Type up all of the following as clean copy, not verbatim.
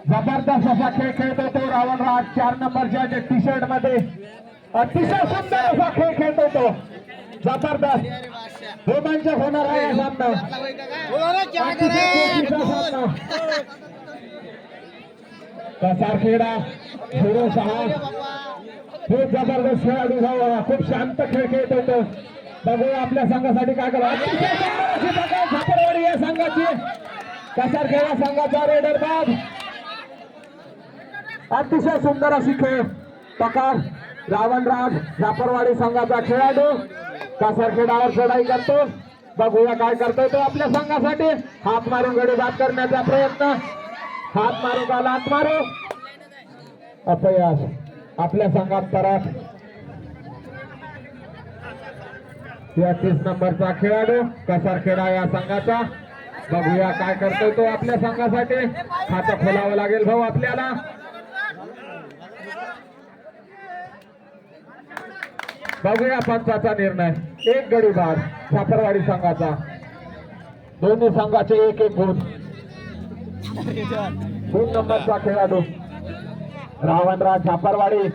जबरदस्त असा खेळ खेळतो तो रावणराज 4 नंबरच्या टी शर्ट मध्ये अतिशय सुंदर असा खेळ खेळतो तो जबरदस्त रोमांचक होणार आहे हा सामना कसारखेडा 06 खूप जबरदस्त खेळाडू भाऊ खूप शांत खेळ खेळतो तो बघूया आपल्या संघासाठी काय करा झापरवाडी या संघाची कसारखेडा संघाचा रेडर बाद अतिशय सुंदर अशी खेळ पकार रावणराज झापरवाडी संघाचा खेळाडू कसारखेडावर चढाई करतो बघूया काय करतोय तो आपल्या संघासाठी हात मारून गडी बाद करण्याचा प्रयत्न हात मारू का लात मारू अपयश आपल्या संघात परत 33 नंबरचा खेळाडू कसारखेडा या संघाचा बघूया काय करतोय तो आपल्या संघासाठी खातं खोलावं लागेल भाऊ आपल्याला बघूया पंचाचा निर्णय एक गडी बाद झापरवाडी संघाचा दोन्ही संघाचे एक एक गुण 2 नंबरचा खेळाडू रावणराज झापरवाडी एक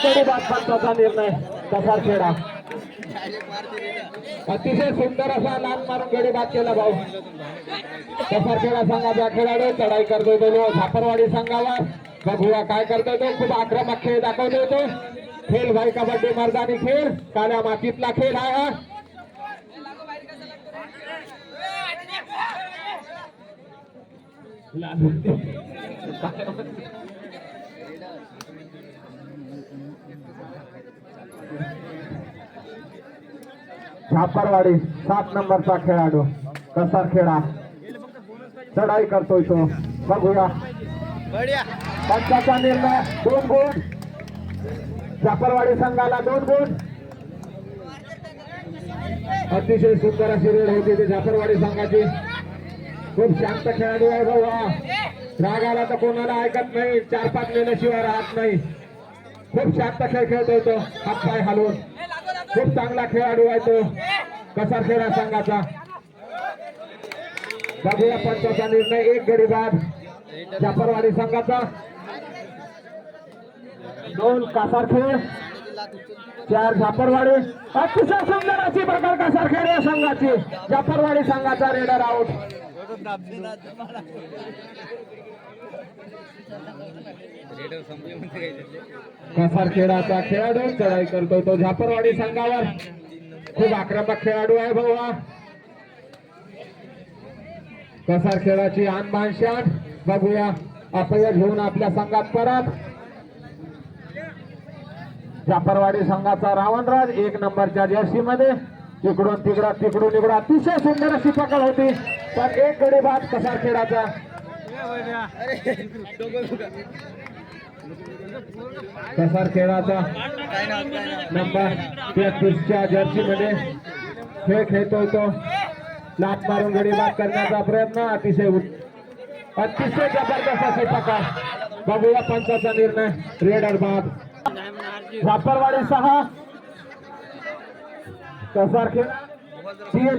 गडी बाद पंचाचा निर्णय कसारखेडा अतिशय सुंदर असा लाल मारून गडी बाद केला भाऊ कसारखेडा संघाचा खेळाडू चढाई करतोय तो झापरवाडी संघावर बघूया काय करतोय तो खूप आक्रमक खेळ दाखवतोय तो खेळ भाई कबड्डी मर्दानी खेळ काल्या मातीतला खेळ आहे झापरवाडी 7 नंबरचा खेळाडू कसारखेडा चढाई करतोय तो बघूया पंचाचा निर्णय 2 गुण झापरवाडी संघाला 2 गुण अतिशय सुंदर अशी रेड होती ती झापरवाडी संघाची खूप शांत खेळाडू आहे भाऊ हा राग आला तर कोणाला ऐकत नाही 4-5 नेण्याशिवाय राहत नाही खूप शांत खेळ खेळतोय तो हात पाय हलवून खूप चांगला खेळाडू आहे तो कसारखेडा संघाचा बघूया पंचाचा निर्णय एक गडी बाद झापरवाडी संघाचा 2 कासारखेड 4 झापरवाडी अतिशय सुंदर अशी प्रकार कसारखेड या संघाची झापरवाडी संघाचा रेडर आउट कसारखेडाचा खेळाडू चढाई करतोय तो झापरवाडी संघावर खूप आक्रमक खेळाडू आहे भाऊ हा कसारखेडाची आणबाण शाट बघूया अपयश घेऊन आपल्या संघात परत झापरवाडी संघाचा रावणराज 1 नंबरच्या जर्सी मध्ये तिकडून इकडं अतिशय सुंदर अशी पकड होती पण एक गडी बाद कसारखेडाचा कसारखेडाचा नंबर 33च्या जर्सी मध्ये खेळ खेळतोय तो लात मारून गडी बाद करण्याचा प्रयत्न अतिशय जबरदस्त असे पकड बघूया पंचाचा निर्णय रेडर बाद झापरवाडी 6 कसारखेडा 3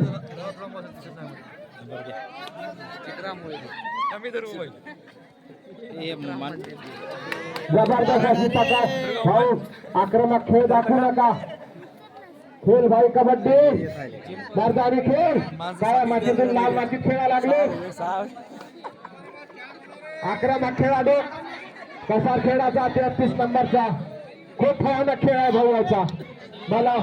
जबरदस्त अशी पकड भाऊ आक्रमक खेळ दाखवू नका खेळ भाई कबड्डी मर्दानी खेळ काळ्या मातीतून लाल मातीत खेळायला लागले आक्रमक खेळाडू कसारखेडाचा 33 नंबरचा खूप भयानक खेळ आहे भाऊ याचा मला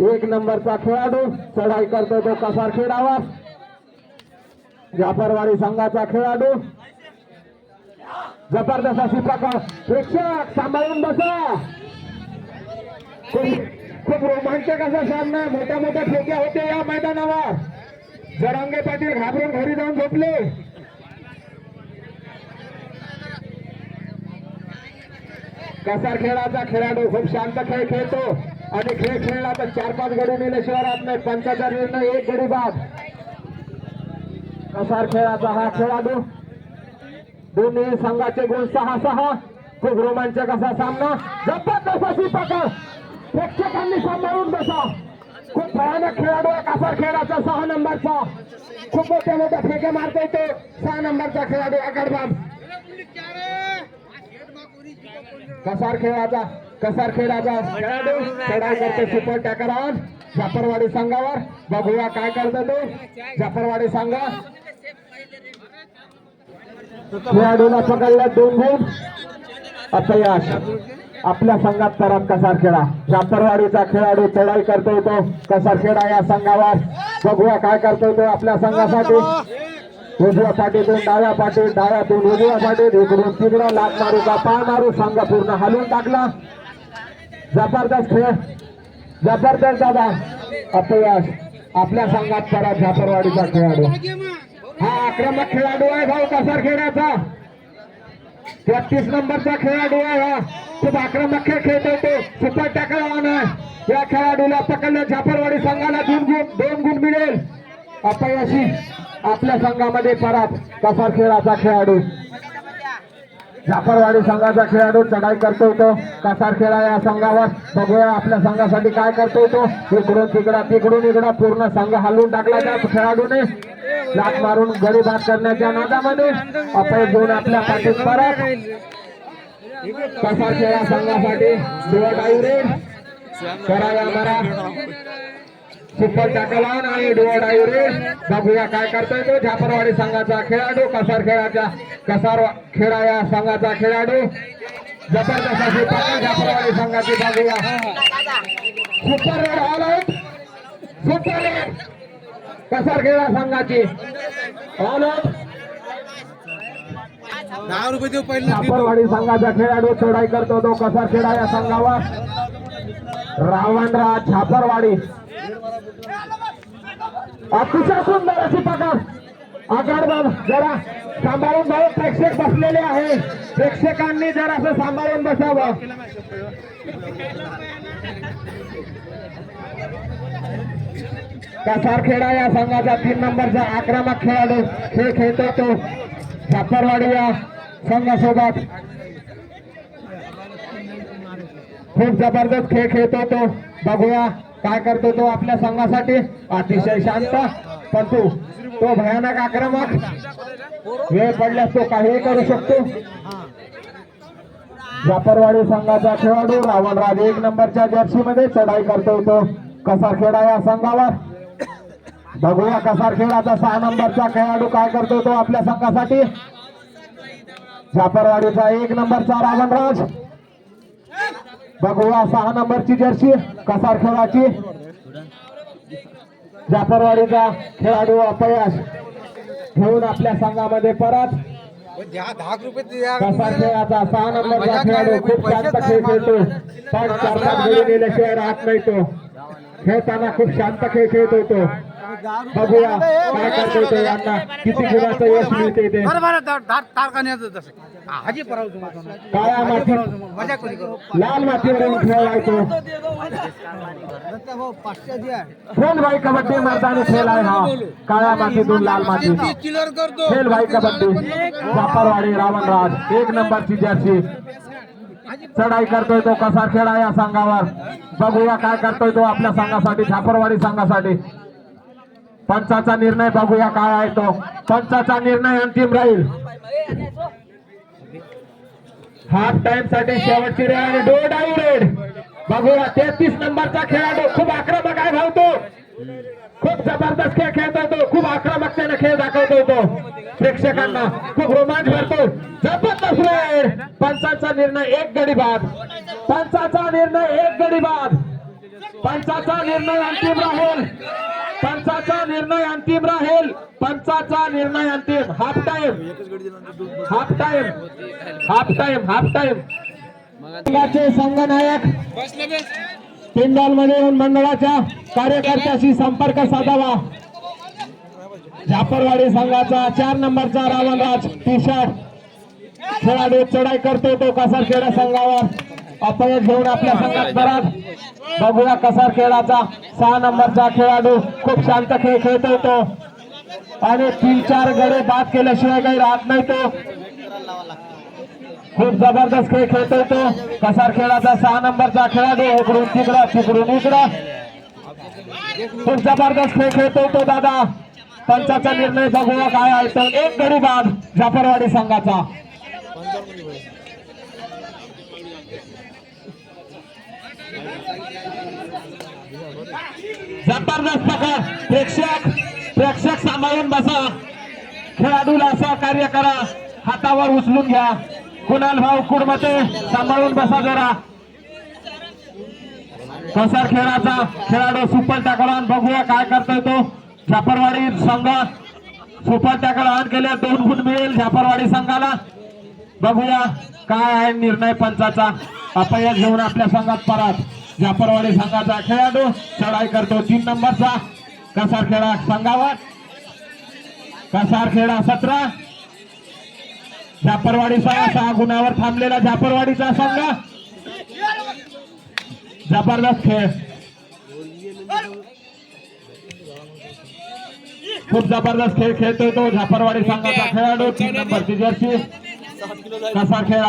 एक नंबरचा खेळाडू चढाई करतो तो कसारखेडावर झापरवाडी संघाचा खेळाडू जबरदस्त अशी पकड प्रेक्षक सांभाळून बसा खूप रोमांचक असा सामना मोठ्या ठोक्या होते या मैदानावर जरांगे पाटील घाबरून घरी जाऊन झोपले कसारखेडाचा खेळाडू खूप शांत खेळ खेळतो आणि खेळ खेळला तर 4-5 गडी नेल्याशिवाय राहत नाही पंचाचा निर्णय एक गडी बाद कसारखेडाचा हा खेळाडू दोन्ही संघाचे गुण 6-6 खूप रोमांचक असा सामना, जबरदस्त अशी पकड, प्रेक्षकांनी सांभाळून बसा. खूप भयानक खेळाडू आहे कासार खेळाचा 6 नंबरचा, खूप मोठ्या मोठ्या फेके मारता येतो 6 नंबरचा खेळाडू आगडबाब. कसार खेळाचा खेळाडू चढाई करतो सुपर टॅकर ऑन जाफरवाडी संघावर. बघूया काय करतो तो जाफरवाडी संघ. खेळाडूला पकडल्या 2 गुण, अपयश. आपल्या संघात परत कसार खेळा. जाफरवाडीचा खेळाडू चढाई करतोय तो कसार खेळा या संघावर. बघूया काय करतोय तो आपल्या संघासाठी. उजव्या पाठीतून डाव्या पाठीत, डाव्यातून उजव्या पाठीत, इकडून तिकडं लात मारू का पाय मारू, संघ पूर्ण हलवून टाकला. जबरदस्त खेळ, जबरदस्त दादा. अपयश. आपल्या संघात परत जाफरवाडीचा खेळाडू. हा आक्रमक खेळाडू आहे भाऊ कसार खेळाचा. 33 नंबरचा खेळाडू आहे हा. खूप आक्रमक खेळ खेळतोय तो. सुपर टॅकल ऑन आहे. या खेळाडूला पकडलं जाफरवाडी संघाला 2 गुण मिळेल. अपयशी. आपल्या संघामध्ये परत कसार खेळाचा खेळाडू. जाफरवाडी संघाचा खेळाडू चढाई करतोय तो कसार खेळा या संघावर. बघूया आपल्या संघासाठी काय करतोय तो. इकडून तिकडं पूर्ण संघ हलवून टाकला त्या खेळाडूने. लात मारून गडी बाद करण्याच्या नादामध्ये अपयश घेऊन आपल्या पाठीत परत कसार खेळा संघासाठी कराया मरा सुपर टॅकल ऑन आणि बघूया काय करतोय तो जाफरवाडी संघाचा खेळाडू. कसार खेळा या संघाचा खेळाडू. जबरदस्त अशी पकड जाफरवाडी संघाची. बघूया super read all out. Super red Kasar खेळा संघाची ऑल आउट. जाफरवाडी संघाचा खेळाडू चढाई करतो तो कसार खेळा या संघावर. रावणराज जाफरवाडी. अतिशय सुंदर अशी पकड. आगडबाब जरा सांभाळून भाऊ. प्रेक्षक बसलेले आहे, प्रेक्षकांनी जरा असं सांभाळून बसावं. कसार खेळा या संघाचा 3 नंबरचा आक्रमक खेळाडू खेळ खेळतो तो जाफरवाडी या संघासोबत. खूप जबरदस्त खेळ खेळतो तो. बघूया काय करतो तो आपल्या संघासाठी. अतिशय शांत परंतु तो भयानक आक्रमक. वेळ पडल्यास तो काहीही करू शकतो. जाफरवाडी संघाचा खेळाडू रावणराज 1 नंबरच्या जर्सी मध्ये चढाई करतो तो कसार खेळा या संघावर. बघूया कसार खेळाचा 6 नंबरचा खेळाडू काय करतो तो आपल्या संघासाठी. जाफरवाडीचा 1 नंबरचा रावणराज. बघूया 6 नंबरची जर्सी कसार खेळाची. जाफरवाडीचा खेळाडू अपयश घेऊन आपल्या संघामध्ये परत. कसार खेळाचा 6 नंबरचा खेळाडू खूप शांत खेळ खेळतो, पण 4-5 गडी गेल्याशिवाय राहत नाही तो. खेळताना खूप शांत खेळ खेळतो तो. बघूया काय करतो तो. यांना किती गुणाचं यश मिळते ते. काळ्या माती लाल मातीवरून खेळलाय तो. खेलभाई कबड्डी मैदानी खेळ आहे हा. काळ्या मातीतून लाल माती खेलभाई कबड्डी. जाफरवाडी रावणराज 1 नंबरची जर्सी चढाई करतोय तो कसार खेळा या संघावर. बघूया काय करतोय तो आपल्या संघासाठी, जाफरवाडी संघासाठी. पंचाचा निर्णय बघूया काय आहे तो. पंचाचा निर्णय अंतिम राहील. हाफ टाइम साठी शेवटची रेड आणि रेड. बघूया 33 नंबरचा खेळाडू खूप आक्रमक आहे भाऊ तो. खूप जबरदस्त खेळ खेळतोय तो. खूप आक्रमकतेने खेळ दाखवतोय तो. प्रेक्षकांना खूप रोमांच भरतो. जबरदस्त रेड. पंचाचा निर्णय 1 गडी बाद. पंचाचा निर्णय 1 गडी बाद. पंचाचा निर्णय अंतिम राहील. पंचाचा निर्णय अंतिम राहील. पंचाचा निर्णय अंतिम. Half time. संघाचे संघनायक पिंडाल मध्ये मंडळाच्या कार्यकर्त्याशी संपर्क साधावा. जाफरवाडी संघाचा 4 नंबरचा रावणराज टी शर्ट खेळाडू चढाई करतो तो कसार खेळा संघावर. अपयश घेऊन आपल्या संघात परत. बघूया कसार खेळाचा 6 नंबरचा खेळाडू खूप शांत खेळ खेळतो तो आणि 3-4 गडे बाद केल्याशिवाय काही राहत नाही तो. खूप जबरदस्त खेळ खेळतोय तो कसार खेळाचा 6 नंबरचा खेळाडू इकडून तिकडं तिकडून इकडं खूप जबरदस्त खेळ खेळतोय तो दादा पंचाचा निर्णय बघूया काय आहे तर एक गडी बाद जाफरवाडी संघाचा जबरदस्त प्रकार प्रेक्षक सांभाळून बसा खेळाडूला सहकार्य करा हातावर उचलून घ्या कुणाल भाऊ कुडमते सांभाळून बसा जरा कसार खेळाचा खेळाडू सुपर टॅकल ऑन बघूया काय करतोय तो जाफरवाडी संघ सुपर टॅकल ऑन केले 2 गुण मिळेल जाफरवाडी संघाला बघूया काय आहे निर्णय पंचाचा अपयश घेऊन आपल्या संघात परत जाफरवाडी संघाचा खेळाडू चढाई करतो 3 नंबरचा कसार खेळा संघावर कसार खेळा 17 जाफरवाडीचा 6 गुणावर थांबलेला जाफरवाडीचा संघ जबरदस्त खेळ खूप जबरदस्त खेळ खेळतोय तो जाफरवाडी संघाचा खेळाडू 3 नंबरची जर्सी कसार खेळा